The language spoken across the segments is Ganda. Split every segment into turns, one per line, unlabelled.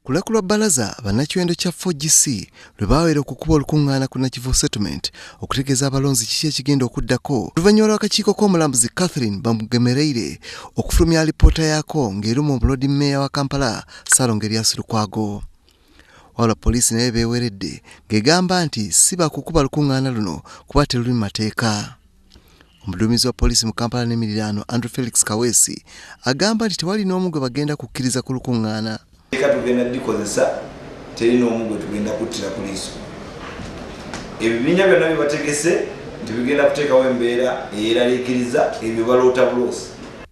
Kulakula Balaza bannakiwendo kya 4GC lwe baawera okukuba lukungaana ku Nakivu settlement okutegeeza abalonzi kiki ekigenda okuddako oluvannyuma lw'akakiiko k'omulambuzi Catherine Bamugemereire okufulumya alipoota yaako ng'eruma omulodi mmeeya wa Kampala Ssaalongo Lukwago. Wabula poliisi naye beeweredde ng'egamba nti si bakukuba lukungaana luno kuba teruli mu mateeka. Omuduumizi wa poliisi mu Kampala n'emiriraano Andrew Felix Kaweesi agamba nti tewali n'omu gwe bagenda kukkiriza ku lukungaana.
Tugenda dikozesa terina omu gwe tugenda kuttira ku liiso. Ebibiina byonna bye bategese nti bigenda kuteekawo embeera eyeraliikiriza ebyo baloota buloosi.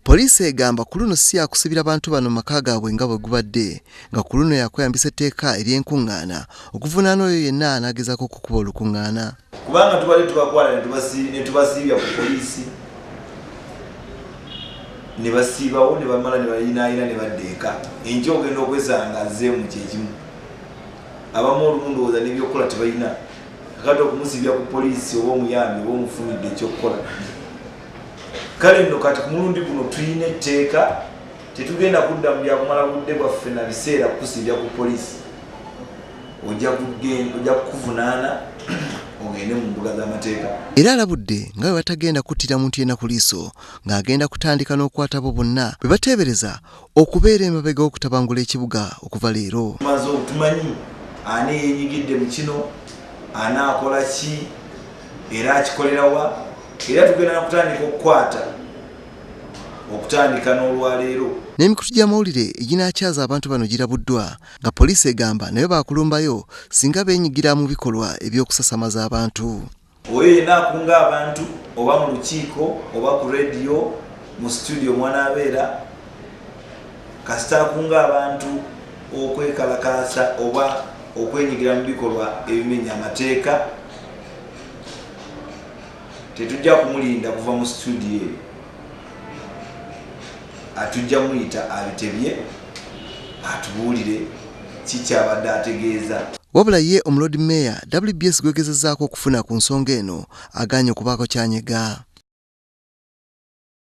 Poliisi egamba ku luno si yakusibira bantu bano maka gaabwe nga bwe gubadde nga ku luno yakweyambisa etteeka ery'enkuŋŋaana okuvunaana oyo yenna anagezaako okukuba olukungaana.
Kubanga tubadde tubakwala ne tubasiibya ku poliisi ne basiibawo ne bamala ne bayinaayina ne baddeeka enkya ogenda okwesanga azzeemu kyekimu. Abamu olumu ndowooza n'ebyokukola tebalina kakati okumusiibya ku poliisi oba omuyambi oba omufunidde ekyokukola. Kale nno kati ku mulundi guno tulina etteeka tetugenda kudda mu byakumala budde bwaffe na biseera kukusiibya ku poliisi. Ojja kukuvunaana ogende mu mbuga z'amateeka.
Era alabudde nga bwe batagenda kuttira muntu yenna ku liiso ng'agenda kutandika n'okukwata abo bonna bwe bateebereza okubeera emabega okutabangula ekibuga okuva leero.
Tumaze otumanyi ani yeenyigidde mu kino, anaakola ki era akikolera wa, era tugenda kutandika okukwata okutandika n'olwaleero.
N'emikutu gy'amawulire eginakyaza abantu bano girabuddwa nga poliisi egamba nayo baakulumbayo singa beenyigira mu bikolwa eby'okusasamaza abantu.
Oyo yenna akunga abantu oba mu lukiiko oba ku rediyo mu studio mwanaabeera kasita akunga abantu okwekalakaasa oba okwenyigira mu bikolwa ebimenya amateeka tetujja kumulinda kuva mu studio eyo. Atujja muyita abitebye atubuulire kikyabadde ategeeza.
Wabula ye omulodi mmeeya WBS gwegezezzaako okufuna ku nsonga eno agaanye okubaako kyanyega.